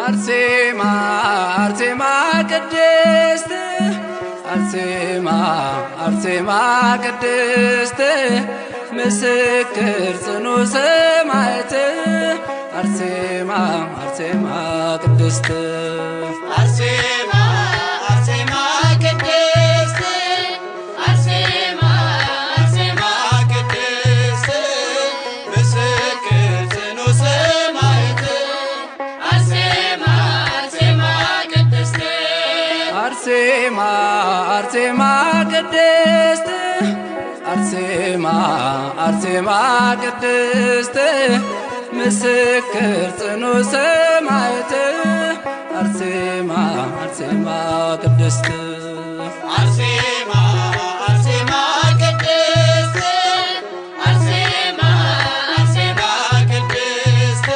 አርሴማ አርሴማ ቅድስት አርሴማ አርሴማ ቅድስት ምስክር ጽኑ ሰማዕት አርሴማ አርሴማ ቅድስት አርሴማ አርሴማ ቅድስት አርሴማ አርሴማ ቅድስት ምስክር ጽኑ ሰማዕት አርሴማ አርሴማ ቅድስት አርሴማ አርሴማ ቅድስት አርሴማ አርሴማ ቅድስት ምስክር ጽኑ ሰማዕት አርሴማ አርሴማ ቅድስት አርሴማ አርሴማ ቅድስት አርሴማ አርሴማ ቅድስት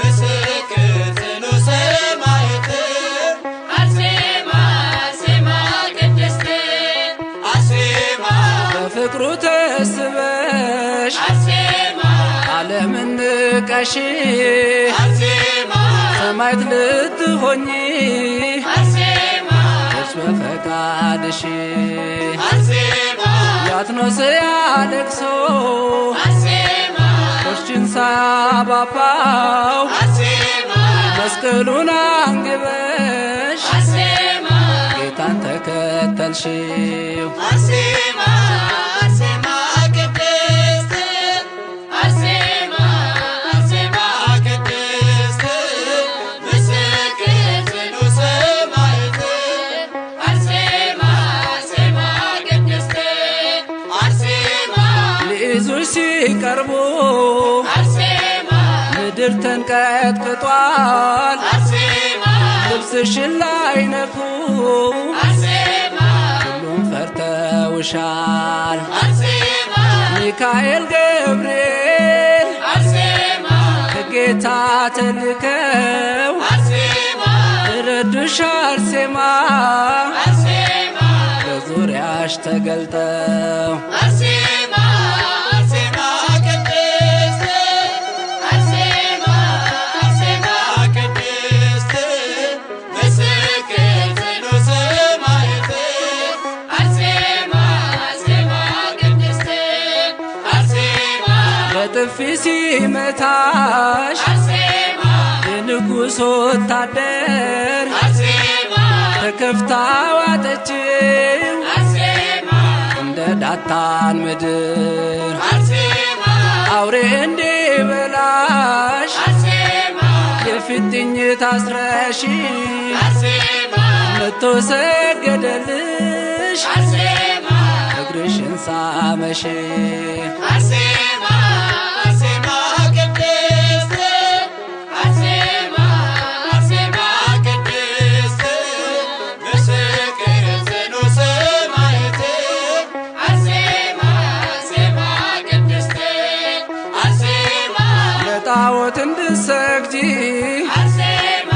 ምስክር ጽኑ ሰማዕት አርሴማ አርሴማ ቅድስት አርሴማ በፍቅሩ ተስበሽ አርሴማ ዓለምን ንቀሽ አርሴማ ሰማዕት ልትሆኚ አርሴማ እርሱ በፈቃድሽ አርሴማ ያትኖስ ያለቅሶ አርሴማ ቆሽችን ሳባባው አርሴማ መስቀሉን አንግበሽ አርሴማ ጌታን ተከተልሽው አርሴማ አርሴማ ቅድስት አርሴማ አርሴማ ቅድስት ምስክር ጽኑ ሰማዕት አርሴማ አርሴማ ቅድስት አርሴማ ሊይዙሽ ሲቀርቡ አርሴማ ምድር ተንቀጥቅጧል አርሴማ ልብስሽን ላይነኩ አርሴማ ሁሉም ፈርተውሻል አርሴማ ሚካኤል ገብርኤል አርሴማ ከጌታ ተልከው አርሴማ ረዱሽ አርሴማ አርሴማ በዙሪያሽ ተገልጠው አርሴማ አርሴማ ቅድስት አርሴማ አርሴማ ቅድስት ምስክር ጽኑ ሰማዕት አርሴማ አርሴማ ቅድስት አርሴማ በጥፊ ሲመታሽ አርሴማ የንጉሥ ወታደር አርሴማ ተከፍታ ዋጠችው አርሴማ እንደ ዳታን ምድር አርሴማ አውሬ እንዲበላሽ አርሴማ የፊትኝ ታስረሽ አርሴማ መቶ ሰገደልሽ አርሴማ እግርሽን ሳመሽ አርሴማ አርሴማ ቅድስት አርሴማ አርሴማ ቅድስት ምስክር ጽኑ ሰማዕት አርሴማ አርሴማ ቅድስት አርሴማ ለጣዖት እንድትሰግጂ አርሴማ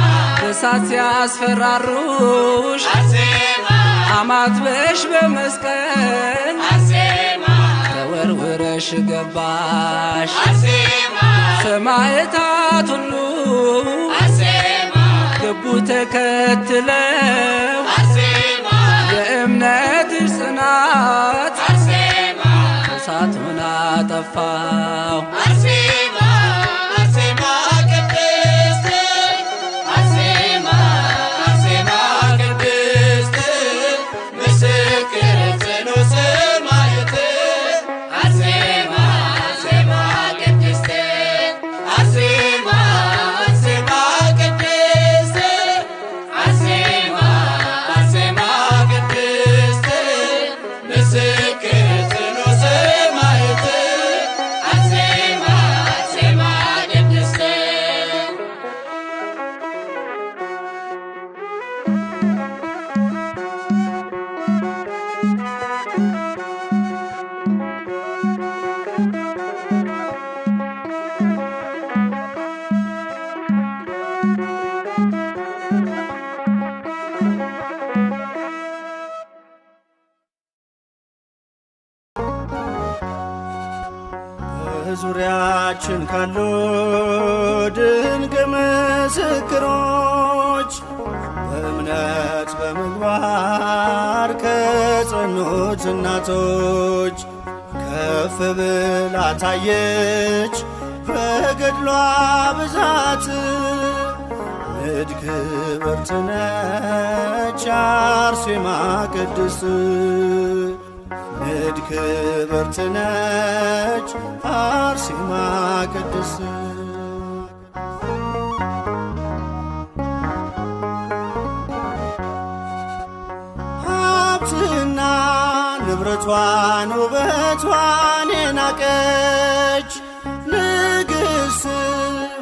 እሳት ሲያስፈራሩሽ አርሴማ አማትበሽ በመስቀል አርሴማ ተወርውረሽ ገባሽ አርሴማ ሰማዕታት ሁሉ አርሴማ ገቡ ተከትለው አርሴማ የእምነትሽ ጽናት አርሴማ እሳቱን አጠፋው አርሴማ አርሴማ ቅድስት አርሴማ አርሴማ ቅድስት ምስክር ጽኑ ሰማዕት አርሴማ አርሴማ ቅድስት አርሴማ አርሴማ ቅድስት አርሴማ አርሴማ ቅድስት ምስክር ጽኑ ሰማዕት አርሴማ በዙሪያችን ካሉ ድንቅ ምስክሮች በእምነት በምግባር ከጸኑት እናቶች ከፍ ብላ ታየች በገድሏ ብዛት። ንድ ክብርት ነች አርሴማ ቅድስት፣ ንድ ክብርት ነች አርሴማ ቅድስት። ሀብትና ንብረቷን ውበቷን የናቀች ንግሥት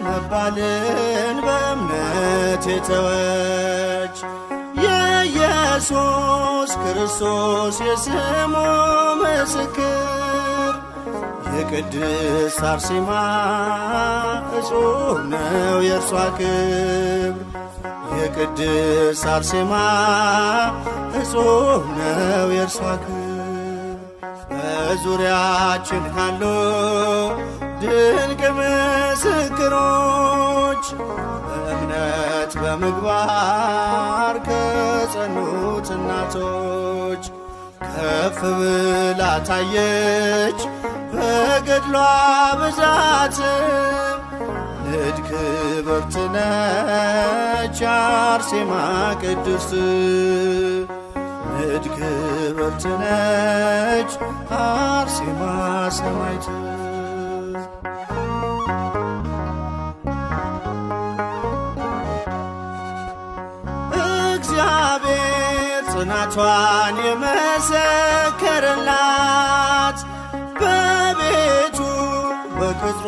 መባልን በእምነት የተወች የኢየሱስ ክርስቶስ የስሙ ምስክር የቅድስት አርሴማ እጹብ ነው የእርሷ ክብር። የቅድስት አርሴማ እጹብ ነው የእርሷ ክብር። በዙሪያችን ካሉ ድንቅ ምስክሮች በእምነት በምግባር ከጸኑት እናቶች ከፍ ብላ ታየች በገድሏ ብዛት። ንድ ክብርት ነች አርሴማ ቅድስት፣ ንድ ክብርት ነች አርሴማ ሰማዕት። እግዚአብሔር ጽናቷን የመሰከረላት በቤቱ በቅጥሩ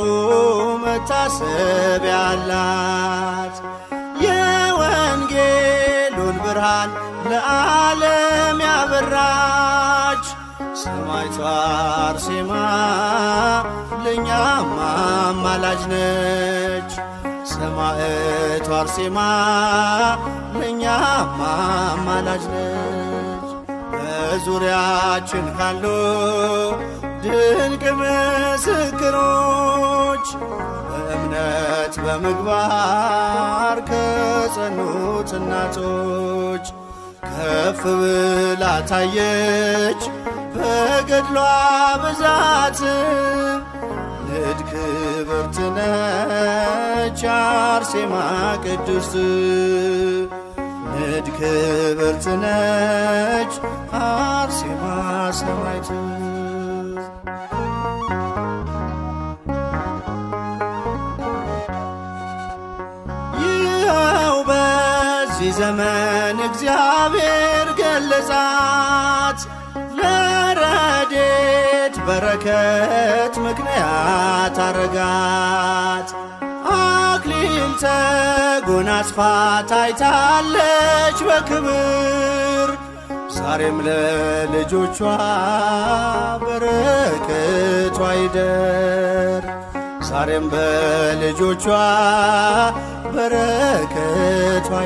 መታሰቢያ አላት። የወንጌሉን ብርሃን ለዓለም ያበራች ሰማዕቷ አርሴማ ለእኛም አማላጅ ነች። ሰማዕቷ አርሴማ ለእኛም አማላጅ ነች። በዙሪያችን ካሉ ድንቅ ምስክሮች በእምነት በምግባር ከጸኑት እናቶች ከፍ ብላ ታየች በገድሏ ብዛት። ንድ ክብርት ነች አርሴማ ቅድስት፣ ንድ ክብርት ነች አርሴማ ሰማዕት። ይኸው በዚህ ዘመን እግዚአብሔር ገለጻት ለረድኤት በረከት ምክንያት አረጋት። አክሊል ተጎናጽፋ ታይታለች በክብር ዛሬም ለልጆቿ በረከቷ ይደር። ዛሬም በልጆቿ በረከቷ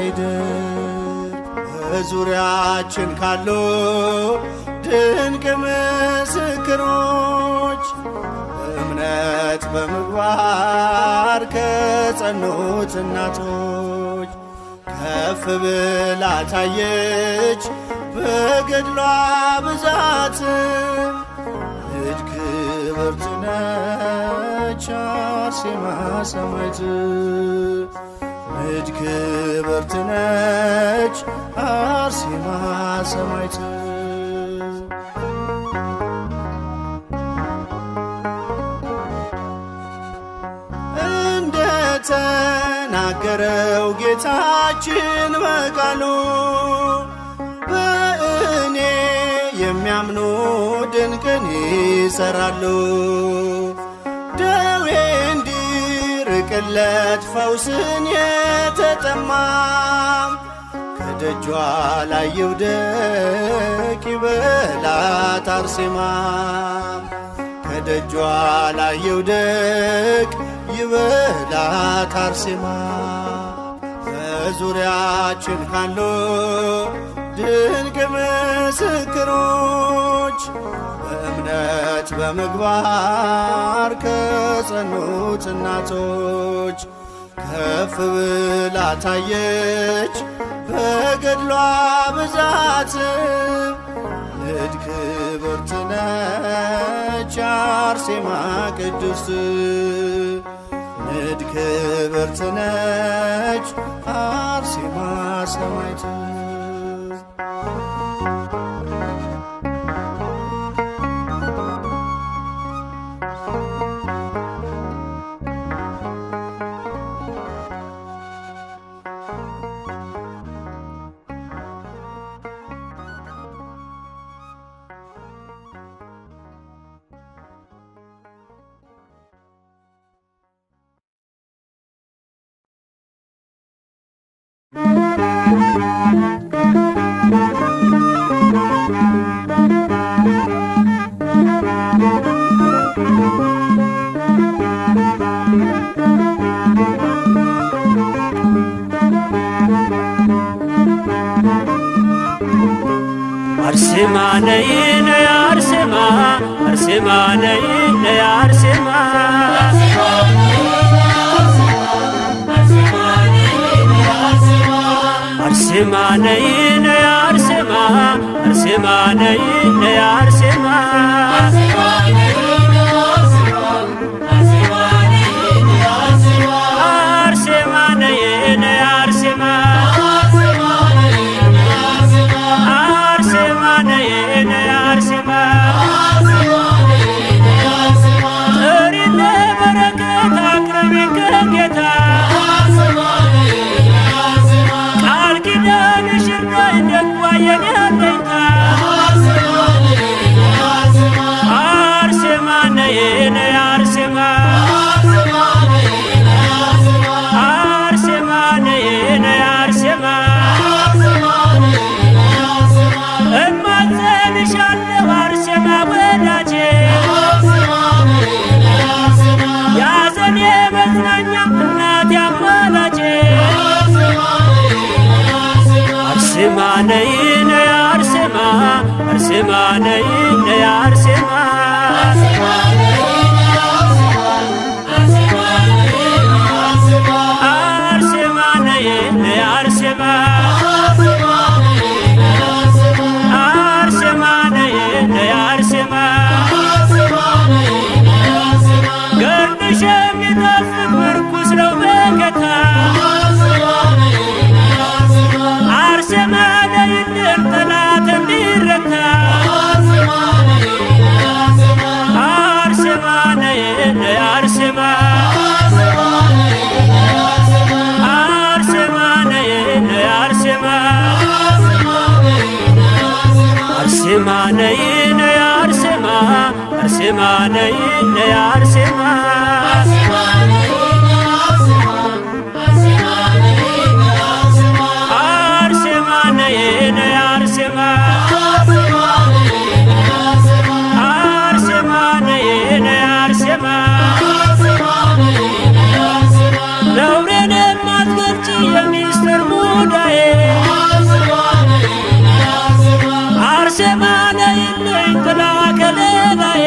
ይደር። በዙሪያችን ካሉ ድንቅ ምስክሮች በእምነት በምግባር ከጸኑት እናቶች ከፍ ብላ ታየች በገድሏ ብዛት። ንድ ክብርት ነች አርሴማ ሰማዕት፣ ንድ ክብርት ነች አርሴማ ሰማዕት። እንደተናገረው ጌታችን በቃሉ በእኔ የሚያምኑ ድንቅን ይሰራሉ። ደዌ እንዲርቅለት ፈውስን የተጠማም ከደጇ ላይ ይውደቅ ይበላት አርሴማ። ከደጇ ላይ ይውደቅ ይበላት አርሴማ። በዙሪያችን ካሉ ድንቅ ምስክሮች በእምነት በምግባር ከጸኑት እናቶች ከፍ ብላ ታየች በገድሏ ብዛት። ንድ ክብርት ነች አርሴማ ቅድስት ንድ ክብርት ነች አርሴማ ሰማዕት። አርሴማ ነይ ነይ አርሴማ አርሴማ ነይ ነይ አርሴማ አርሴማ ነይ ነይ አርሴማ አርሴማ ነይ ነይ አርሴማ አርሴማ ነይ ነይ አርሴማ አርሴማ ነይ ነይ አርሴማ ጥሪን ለበረከት አቅርቢን ከጌታ ቃል ኪዳንሽ ይርዳኝ ደጓ የኔ አለኝታ አርሴማ ነይ ነይ አርሴማ አርሴማ ነይ ነይ አርሴማ እማጸንሻለሁ አርሴማ ወዳጄ ያዘኔ መጽናኛ እናቴ አማላጄ አርሴማ ነይ ነይ አርሴማ አርሴማ ነይ ነይ አርሴማ አርሴማ ነይ ነይ አርሴማ አርሴማ ነይ ነይ አርሴማ ገድልሽ የሚጣፍጥ ምርኩስ ነው በጌታ አርሴማ ነይልን ጠላት እንዲረታ አርሴማ ነይ ነይ አርሴማ አርሴማ ነይ ነይ አርሴማ አርሴማ ነይ ነይ አርሴማ አርሴማ ነይ ነይ አርሴማ አርሴማ ነይ ነይ አርሴማ አርሴማ ነይ ነይ አርሴማ ነውሬን የማትገልጪ የሚስጥር ሙዳዬ አርሴማ ነይልኝ ጥላ ከለላዬ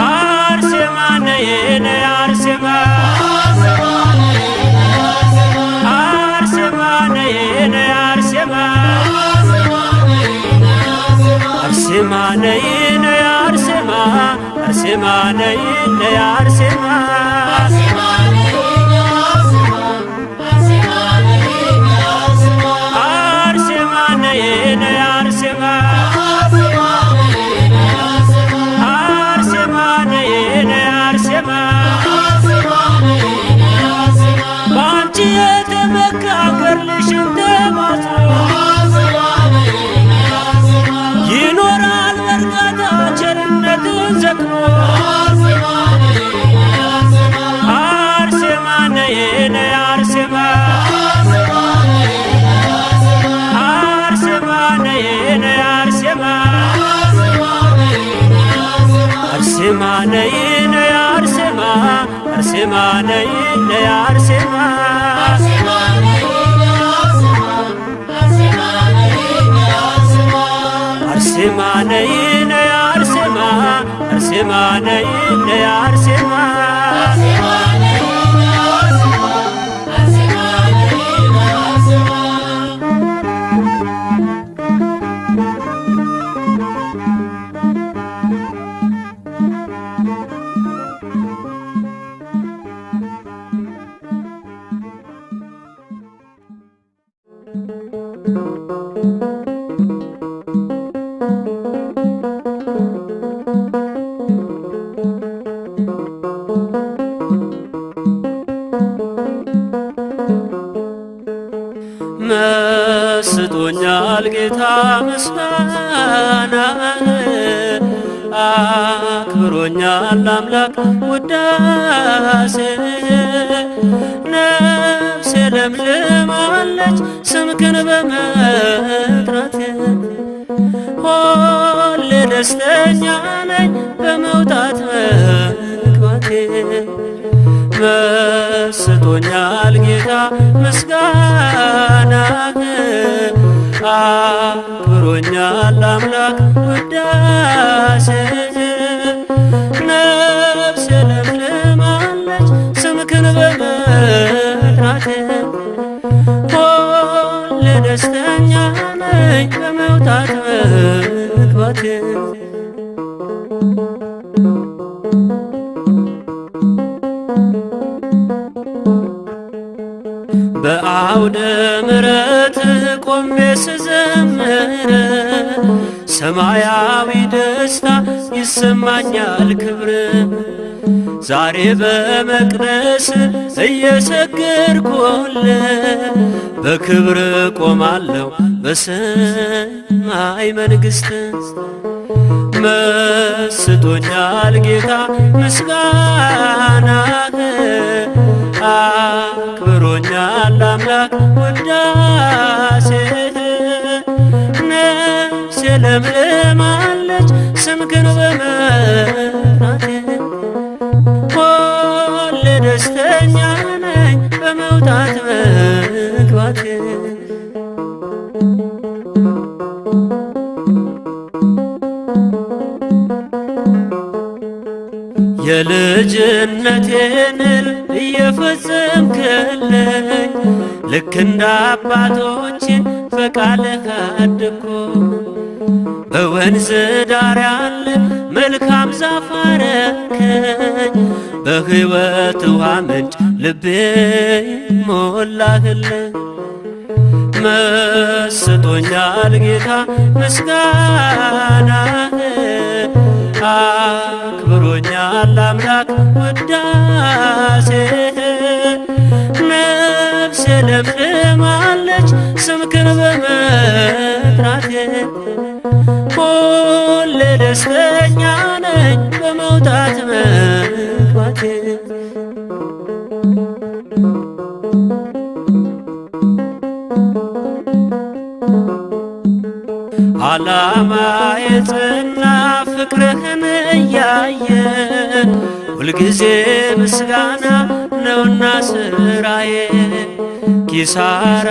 አርሴማ ነይ ነይ አርሴማ አርሴማ ነይ ነይ አርሴማ አርሴማ ነይ ነይ አርሴማ አርሴማ ነይ ነይ አርሴማ አርሴማ ነይ ነይ አርሴማ አርሴማ ነይ ነይ አርሴማ በአንቺ የተመካ ገድልሽን ተማጽኖ ይኖራል በእርጋታ ቸርነትን ዘክኖ አርሴማ ነይ ነይ አርሴማ አርሴማ ነይ ነይ አርሴማ አርሴማ ነይ ነይ አርሴማ አርሴማ ነይ ነይ አርሴማ አርሴማ ነይ ነይ አርሴማ አርሴማ ነይ ነይ አርሴማ መስጦኛል ጌታ ምስጋና አክብሮኛል አምላክ ውዳሴ ነፍሴ ለምልማለች ስምክን በመጥራቴ ሁሌ ደስተኛ ነኝ በመውጣት መግባቴ መስጦኛል ጌታ ምስጋና አክብሮኛል አምላክ ውዳሴ ነፍሴ ለምልማለች ስምክን በመጥራቴ ሁሌ ደስተኛ ነኝ በመውጣት መግባቴ በአውደ ምሕረት ቆሜ ስዘምር ሰማያዊ ደስታ ይሰማኛል ክብር ዛሬ በመቅደስ እየሰገድኩል በክብር ቆማለሁ በሰማይ መንግሥት መስጦኛል ጌታ ምስጋና አክብሮኛል አምላክ ውዳሴ ነፍሴ ለምልማለች ስምክን በመጥራቴ ሁሌ ደስተኛ ነኝ በመውጣት መግባቴ የልጅነቴን እየፈጸምክልኝ ልክ እንደ አባቶቼ በቃልህ አደግኩ በወንዝ ዳር ያለ መልካም ዛፍ አረከኝ በሕይወት ውሃ ምንጭ ልቤ ሞላህልኝ መስጦኛል ጌታ ምስጋና አክብሮኛል አምላክ ውዳሴ ነፍሴ ለምልማለች ስምክን በመጥራቴ ሁሌ ደስተኛ ነኝ በመውጣት መግባቴ ዓላማ የጽና ፍቅርህን እያየ ሁልጊዜ ምስጋና ነውና ስራዬ ኪሳራ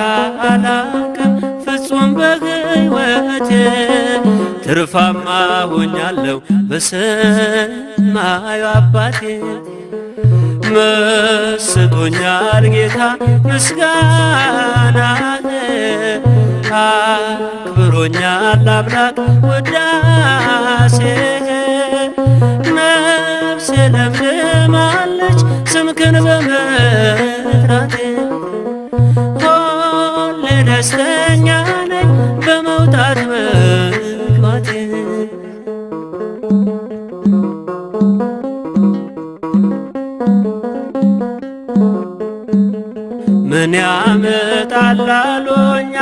አላውቅም ፍጹም በሕይወቴ ትርፋማ ሆኛለሁ በሰማዩ አባቴ መስጦኛል ጌታ ምስጋና አክብሮኛል አምላክ ውዳሴ ነፍሴ ለምልማለች ስምክን በመጥራቴ ሁሌ ደስተኛ ነኝ በመውጣት መግባቴ ምን ያመጣላሉኝ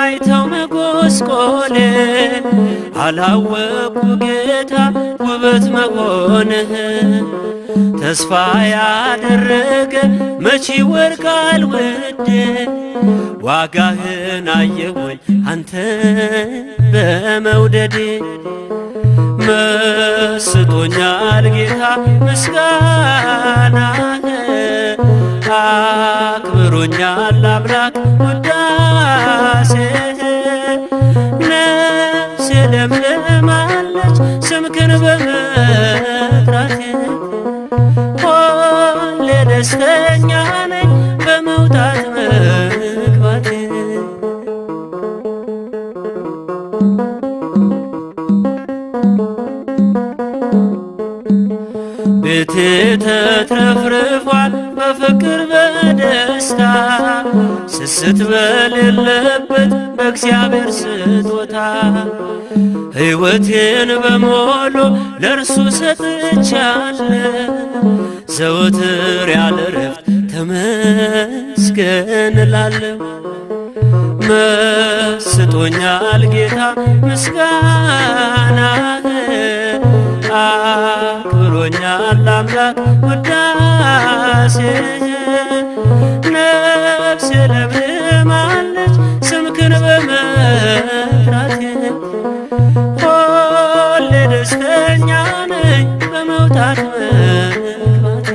አይተው መጎስቆሌ አላወቁ ጌታ ውበት መሆንህ ተስፋ ያደረገ መቼ ይወድቃል ውዴ ዋጋህን አየሁኝ አንተ በመውደዴ መስጦኛል ጌታ ምስጋና አክብሮኛል አምላክ ውዳሴ ነፍሴ ለምልማ ደስተኛ ነኝ በመውጣት መግባቴ። ቤቴ ተትረፍርፏል በፍቅር በደስታ ስስት በሌለበት በእግዚአብሔር ስጦታ ሕይወቴን በሞሉ ለእርሱ ሰጥቻለሁ። ዘወትር ያለ ረፍት ተመስገን እላለሁ። መስጦኛል ጌታ ምስጋናህ አክብሮኛል አምላክ ውዳሴህ። ነፍሴ ለምልማለች ስምህን በመጥራቴ ሁሌ ደስተኛ ነኝ በመውጣት መግባቴ።